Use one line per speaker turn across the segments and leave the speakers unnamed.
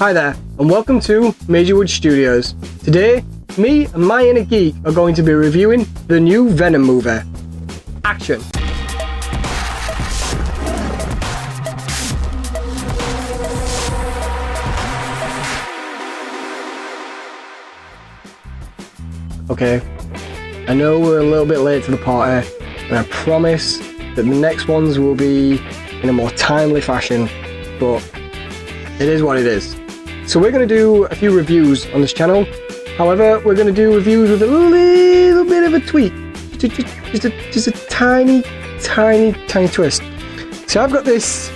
Hi there, and welcome to MajorWood Studios. Today, me and my inner geek are going to be reviewing the new Venom movie. Action! Okay, I know we're a little bit late to the party, and I promise that the next ones will be in a more timely fashion, but it is what it is. So we're going to do a few reviews on this channel. However, we're going to do reviews with a little bit of a tweak. Just a tiny twist. So I've got this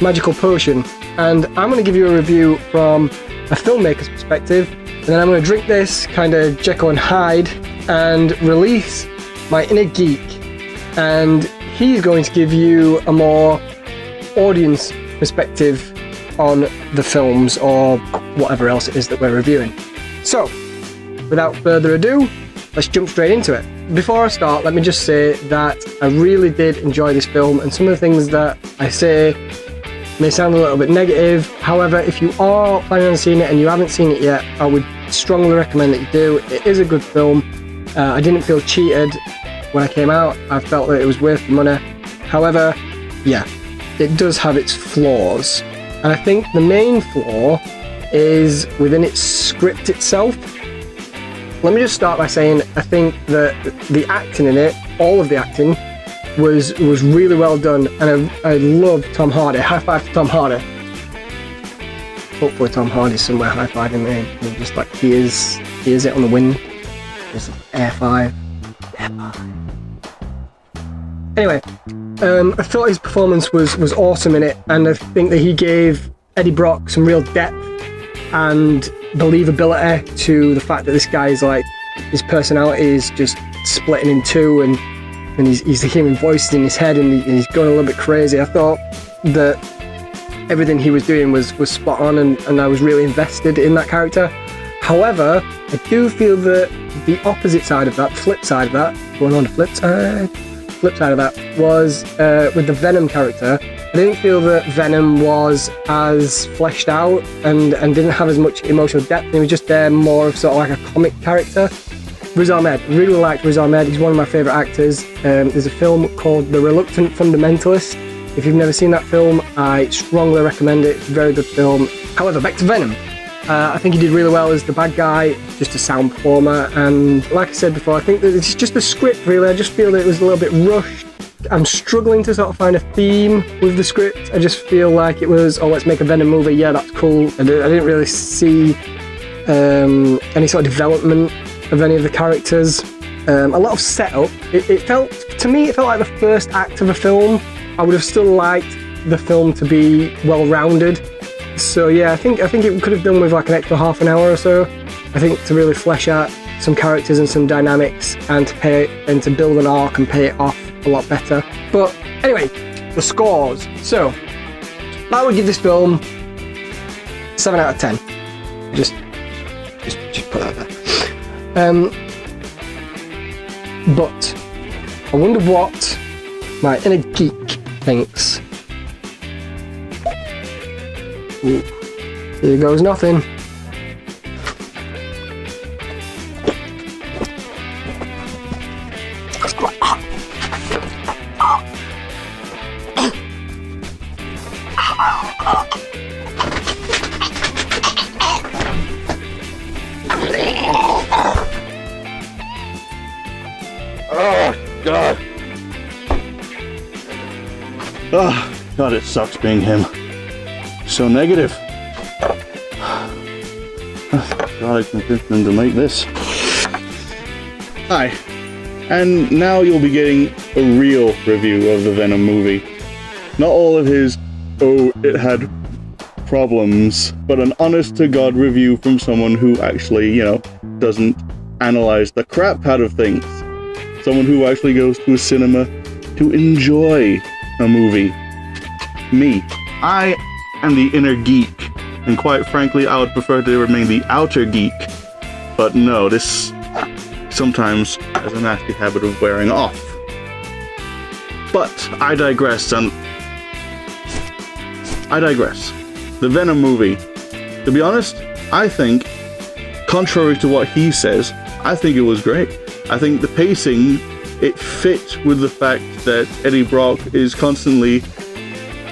magical potion, and I'm going to give you a review from a filmmaker's perspective, and then I'm going to drink this kind of Jekyll and Hyde and release my inner geek, and he's going to give you a more audience perspective on the films or whatever else it is that we're reviewing. So, without further ado, let's jump straight into it. Before I start, let me just say that I really did enjoy this film, and some of the things that I say may sound a little bit negative. However, if you are planning on seeing it and you haven't seen it yet, I would strongly recommend that you do. It is a good film. I didn't feel cheated when I came out. I felt that it was worth the money. However, yeah, it does have its flaws. And I think the main flaw is within its script itself. Let me just start by saying I think that the acting in it, all of the acting, was really well done, and I love Tom Hardy. High five to Tom Hardy. Hopefully Tom Hardy's somewhere high-fiving me. And just like he is it on the wind. Just air five. Anyway, I thought his performance was awesome in it, and I think that he gave Eddie Brock some real depth and believability to the fact that this guy is like, his personality is just splitting in two, and he's hearing voices in his head, and he's going a little bit crazy. I thought that everything he was doing was spot on, and I was really invested in that character. However, I do feel that the opposite side of that, the flip side of that, going on the flip side of that was with the Venom character. I didn't feel that Venom was as fleshed out and didn't have as much emotional depth. He was just there more of sort of like a comic character. Riz Ahmed, really liked Riz Ahmed. He's one of my favourite actors. There's a film called The Reluctant Fundamentalist. If you've never seen that film, I strongly recommend it. It's a very good film. However, back to Venom. I think he did really well as the bad guy, just a sound performer, and like I said before, I think that it's just the script really. I just feel that it was a little bit rushed. I'm struggling to sort of find a theme with the script. I just feel like it was, oh, let's make a Venom movie, yeah, that's cool. I didn't really see any sort of development of any of the characters. A lot of setup. It felt, to me, it felt like the first act of a film. I would have still liked the film to be well-rounded. So yeah, I think it could have done with like an extra half an hour or so. I think to really flesh out some characters and some dynamics, and to build an arc and pay it off a lot better. But anyway, the scores. So I would give this film 7 out of 10. Just put that there. But I wonder what my inner geek thinks. Ooh, here goes nothing.
Oh, God. Oh, God, it sucks being him. So negative. God, I convinced them to make this. Hi, and now you'll be getting a real review of the Venom movie. Not all of his, oh, it had problems, but an honest-to-God review from someone who actually, doesn't analyze the crap out of things. Someone who actually goes to a cinema to enjoy a movie. Me. I am the inner geek, and quite frankly, I would prefer to remain the outer geek. But no, this sometimes has a nasty habit of wearing off. But I digress. the Venom movie, to be honest, I think, contrary to what he says, I think it was great. I think the pacing, it fit with the fact that Eddie Brock is constantly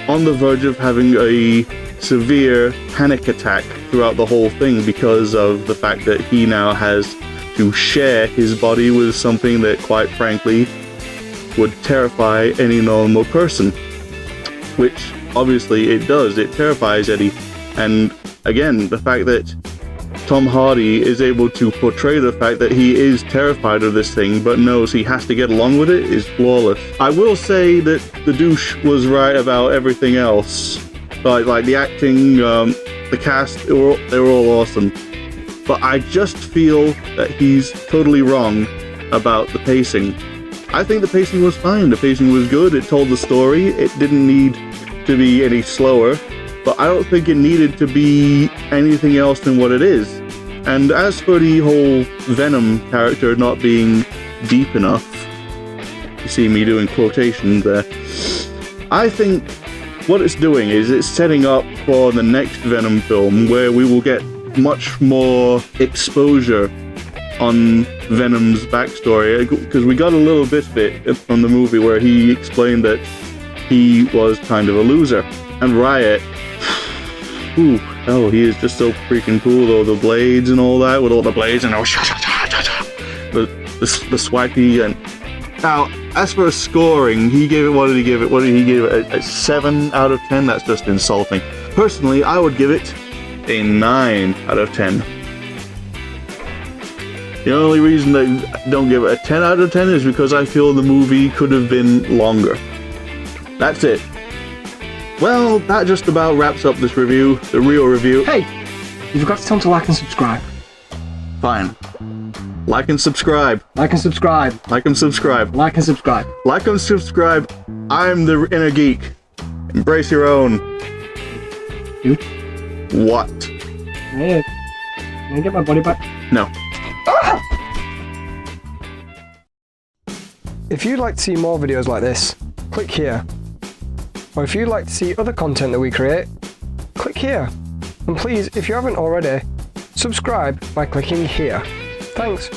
on the verge of having a severe panic attack throughout the whole thing because of the fact that he now has to share his body with something that, quite frankly, would terrify any normal person. Which, obviously, it does. It terrifies Eddie. And, again, the fact that Tom Hardy is able to portray the fact that he is terrified of this thing but knows he has to get along with it is flawless. I will say that the douche was right about everything else. Like the acting, the cast, they were all awesome. But I just feel that he's totally wrong about the pacing. I think the pacing was fine. The pacing was good. It told the story. It didn't need to be any slower. But I don't think it needed to be anything else than what it is. And as for the whole Venom character not being deep enough, you see me doing quotations there, I think what it's doing is it's setting up for the next Venom film where we will get much more exposure on Venom's backstory, because we got a little bit of it from the movie where he explained that he was kind of a loser. And Riot, ooh, oh, he is just so freaking cool, though, the blades and all that, with all the blades and the swacky. And now, as for scoring, he gave it, what did he give it? A 7 out of 10? That's just insulting. Personally, I would give it a 9 out of 10. The only reason I don't give it a 10 out of 10 is because I feel the movie could have been longer. That's it. Well, that just about wraps up this review, the real review.
Hey, you forgot to tell them to like and subscribe.
Fine. Like and subscribe.
Like and subscribe.
Like and subscribe.
Like and subscribe.
Like and subscribe. I'm the InnerGeek. Embrace your own.
Dude.
What?
Hey, can I get my body back?
No.
Ah! If you'd like to see more videos like this, click here. Or if you'd like to see other content that we create, click here. And please, if you haven't already, subscribe by clicking here. Thanks.